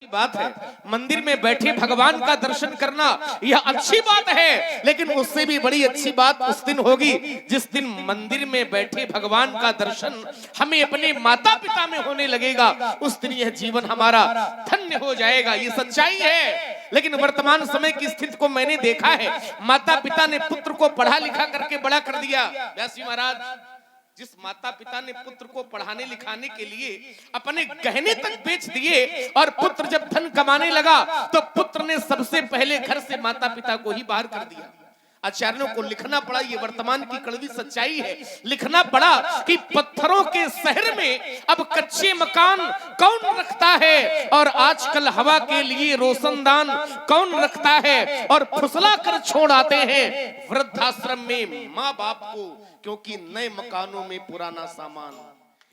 बात है। मंदिर में बैठे भगवान का दर्शन करना यह अच्छी बात है, लेकिन उससे भी बड़ी अच्छी बात उस दिन होगी जिस दिन मंदिर में बैठे भगवान का दर्शन हमें अपने माता पिता में होने लगेगा। उस दिन यह जीवन हमारा धन्य हो जाएगा। ये सच्चाई है। लेकिन वर्तमान समय की स्थिति को मैंने देखा है। माता पिता ने पुत्र को पढ़ा लिखा करके बड़ा कर दिया। व्यास जी महाराज, जिस माता पिता ने पुत्र को पढ़ाने लिखाने के लिए अपने गहने तक बेच दिए और पुत्र जब धन कमाने लगा तो पुत्र ने सबसे पहले घर से माता पिता को ही बाहर कर दिया। आचार्यों को लिखना पड़ा, ये वर्तमान की कड़वी सच्चाई है, लिखना पड़ा कि पत्थरों के शहर में अब कच्चे मकान कौन रखता है और आजकल हवा के लिए रोशनदान कौन रखता है और फुसला कर छोड़ आते हैं वृद्धाश्रम में माँ बाप को, क्योंकि नए मकानों में पुराना सामान।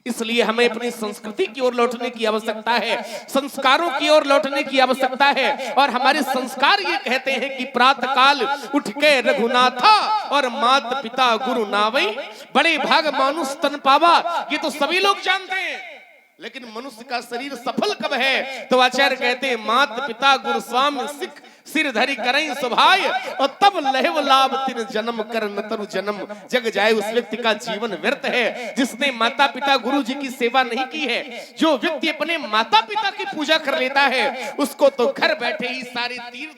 इसलिए हमें अपनी संस्कृति की ओर लौटने की आवश्यकता है, संस्कारों की ओर लौटने की आवश्यकता है। और हमारे संस्कार ये कहते हैं कि प्रातः काल उठ के रघुनाथा और मात पिता गुरु नावई, बड़े भाग मानुष तन पावा, ये तो सभी लोग जानते हैं। लेकिन मनुष्य का शरीर सफल कब है? तो आचार्य कहते हैं मात पिता गुरु स्वामी सिख सिर धरी करें सुभाय और तब लहव लाभ तिन जन्म कर नतरु जन्म जग जाए। उस व्यक्ति का जीवन व्यर्थ है जिसने माता पिता गुरु जी की सेवा नहीं की है। जो व्यक्ति अपने माता पिता की पूजा कर लेता है उसको तो घर बैठे ही सारे तीर्थ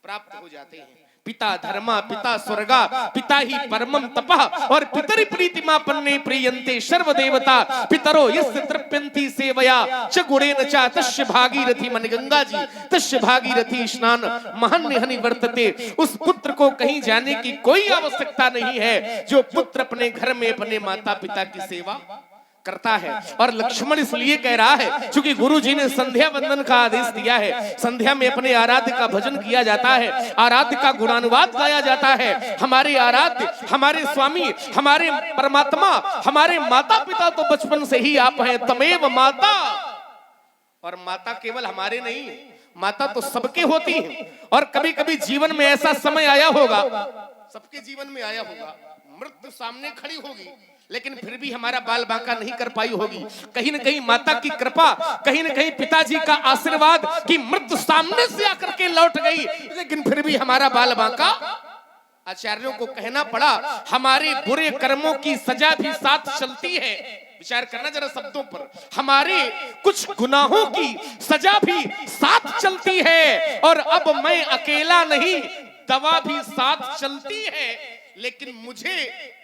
प्राप्त हो जाते हैं। पिता धर्मा पिता स्वर्गा पिता ही परमम तपः और पितरि प्रीतिमा पन्ने प्रियन्ते सर्व देवता पितरो यस्य तृप्यन्ति सेवया च गुणेन च तस्य भागीरथी मन गंगा जी तस्य भागीरथी स्नान महन्यहनि वर्तते। उस पुत्र को कहीं जाने की कोई आवश्यकता नहीं है जो पुत्र अपने घर में अपने माता पिता की सेवा करता है। और लक्ष्मण इसलिए कह रहा है क्योंकि गुरु जी ने संध्या वंदन का आदेश दिया है। संध्या में अपने आराध्य का भजन किया जाता है, आराध्य का गुणानुवाद गाया जाता है। हमारे आराध्य, हमारे स्वामी, हमारे परमात्मा, हमारे माता पिता तो बचपन से ही आप हैं। तमेव माता, और माता केवल हमारे नहीं, माता तो सबके होती है। और कभी कभी जीवन में ऐसा समय आया होगा, सबके जीवन में आया होगा, मृत्यु सामने खड़ी होगी लेकिन फिर भी हमारा बाल बांका नहीं कर पाई होगी। कहीं न कहीं माता की कृपा, कहीं न कहीं पिताजी का आशीर्वाद कि मृत्यु सामने से आकर के लौट गई, लेकिन फिर भी हमारा बाल बांका। आचार्यों को कहना पड़ा हमारे बुरे कर्मों की सजा भी साथ चलती है। विचार करना जरा शब्दों पर, हमारे कुछ गुनाहों की सजा भी साथ चलती है। और अब मैं अकेला नहीं, दवा भी साथ चलती है, लेकिन मुझे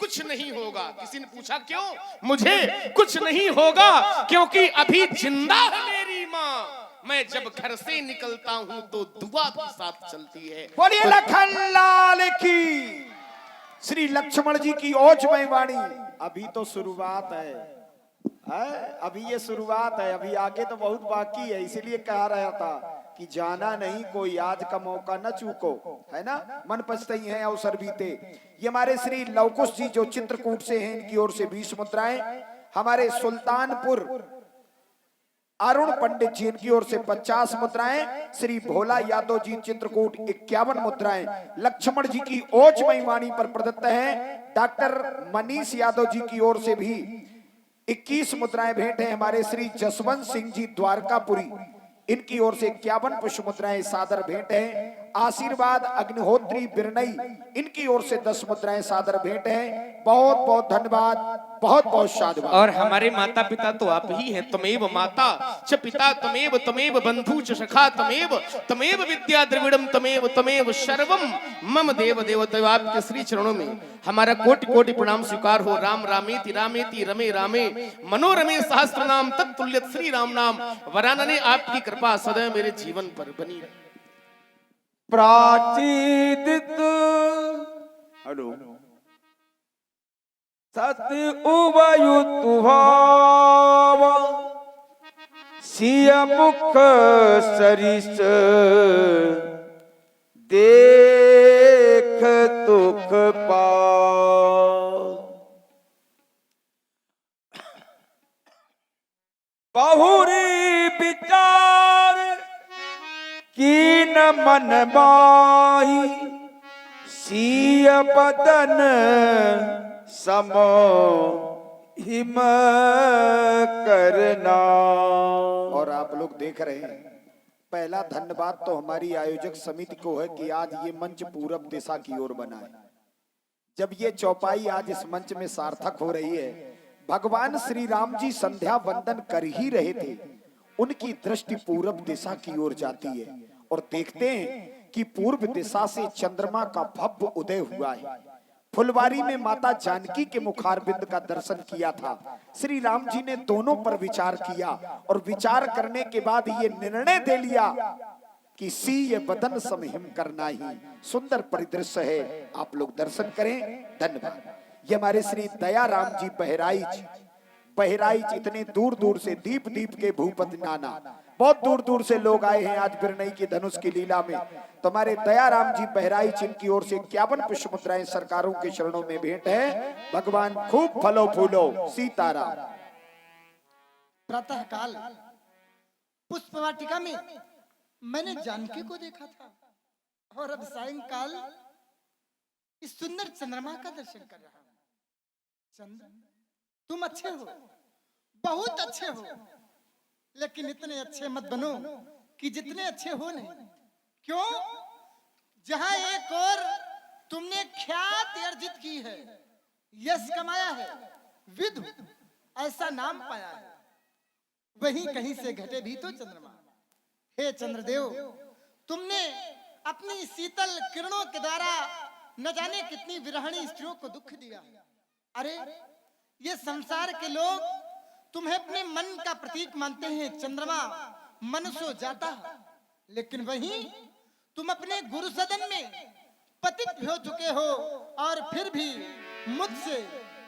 कुछ नहीं होगा। किसी ने पूछा क्यों? मुझे कुछ नहीं होगा क्योंकि अभी जिंदा है मेरी माँ। मैं जब घर से निकलता हूँ तो दुआ भी साथ चलती है। बोलिए लखन लाल की। श्री लक्ष्मण जी की ओजमय वाणी। अभी तो शुरुआत है, अभी ये शुरुआत है, अभी आगे तो बहुत बाकी है। इसीलिए कह रहा था कि जाना नहीं कोई, आज का मौका न चूको, है ना। मन पछताई है अवसर बीते। ये हमारे श्री लवकुश जी जो चित्रकूट से हैं, इनकी ओर से 20 मुद्राएं। हमारे सुल्तानपुर अरुण पंडित जी, इनकी ओर से 50 मुद्राएं। श्री भोला यादव जी चित्रकूट 51 मुद्राएं लक्ष्मण जी की ओजमय वाणी पर प्रदत्त है। डॉक्टर मनीष यादव जी की ओर से भी 21 मुद्राएं भेंट है। हमारे श्री जसवंत सिंह जी द्वारकापुरी, इनकी ओर से 51 पुष्प मुद्राएं सादर भेंट है। आशीर्वाद अग्निहोत्री बिरनई, इनकी ओर से 10 मुद्राएं सादर भेंट है। बहुत बहुत धन्यवाद, बहुत बहुत साधुवाद। और हमारे माता पिता तो आप ही हैं। तमेव माता च पिता तमेव तमेव बंधु च सखा तमेव तमेव विद्या द्रविड़म तमेव तमेव सर्वम मम देव देव। आपके श्री चरणों में हमारा कोटि कोटि प्रणाम स्वीकार हो। राम रामेति रामेति रमे रामे मनोरमे सहस्त्र नाम तत्तुल्यत श्री राम नाम। वरानने आपकी कृपा सदैव मेरे जीवन पर बनी रहे। प्राचीदित हेलो सत उभयुत भाव सिय मुख सरिस देख दुख पाओ। बहुरी विचार कीन मन बाही सिय बदन समो हिम करना। और आप लोग देख रहे हैं पहला धन्यवाद तो हमारी आयोजक समिति को है कि आज ये मंच पूरब दिशा की ओर बना है। जब ये चौपाई आज इस मंच में सार्थक हो रही है, भगवान श्री राम जी संध्या वंदन कर ही रहे थे, उनकी दृष्टि पूरब दिशा की ओर जाती है और देखते हैं कि पूर्व दिशा से चंद्रमा का भव्य उदय हुआ है। फुलवारी में माता जानकी के मुखारबिंद का दर्शन किया था। श्री राम जी ने दोनों पर विचार किया और विचार करने के बाद ये निर्णय दे लिया कि सीय बदन सम हिम करना ही सुंदर परिदृश्य है। आप लोग दर्शन करें। धन्यवाद। ये हमारे श्री दया राम जी बहराइच इतने दूर दूर से दीप के भूपति नाना, बहुत दूर दूर से लोग आए हैं आज बिरनई की धनुष की लीला में। तो हमारे दयाराम जी बहराइच, इनकी ओर से 51 पुष्प मुद्राएं सरकारों के चरणों में भेंट है। भगवान खूब फलो फूलो। सीताराम। प्रातः काल पुष्प वाटिका में मैंने जानकी को देखा था और अब सायंकाल इस सुंदर चंद्रमा का दर्शन कर रहा हूं। चंद्र, तुम अच्छे हो, बहुत अच्छे हो, लेकिन इतने अच्छे मत बनो कि जितने अच्छे हो नहीं। क्यों? जहां एक और तुमने ख्याति अर्जित की है, यश कमाया है, विधु ऐसा नाम पाया है, वहीं कहीं से घटे भी तो चंद्रमा। हे चंद्रदेव, तुमने अपनी शीतल किरणों के द्वारा न जाने कितनी विरहणी स्त्रियों को दुख दिया। अरे ये संसार के लोग तुम्हें अपने मन का प्रतीक मानते हैं। चंद्रमा मन सो जाता है, लेकिन वहीं तुम अपने गुरु सदन में पतित हो चुके हो और फिर भी मुझसे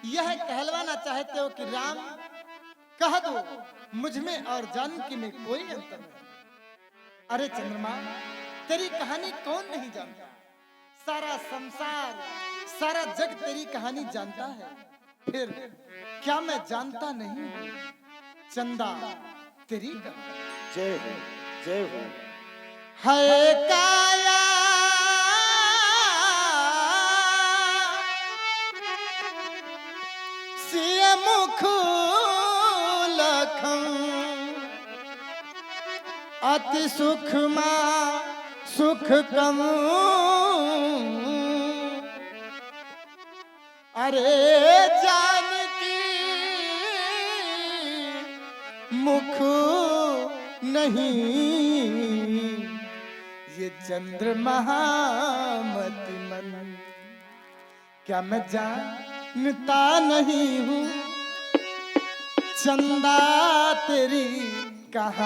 यह कहलवाना चाहते हो कि राम कह दो, मुझ में और जानकी में कोई अंतर नहीं। अरे चंद्रमा, तेरी कहानी कौन नहीं जानता? सारा संसार, सारा जग तेरी कहानी जानता है। फिर क्या मैं जानता नहीं हूं? चंदा तेरी कहानी। जय हो, जय हो। है काया सिय मुख लखं, अति सुखमा सुख कम। अरे जानकी मुख नहीं, ये चंद्रमा मति मन। क्या मैं जानता नहीं हूँ चंदा तेरी कहानी?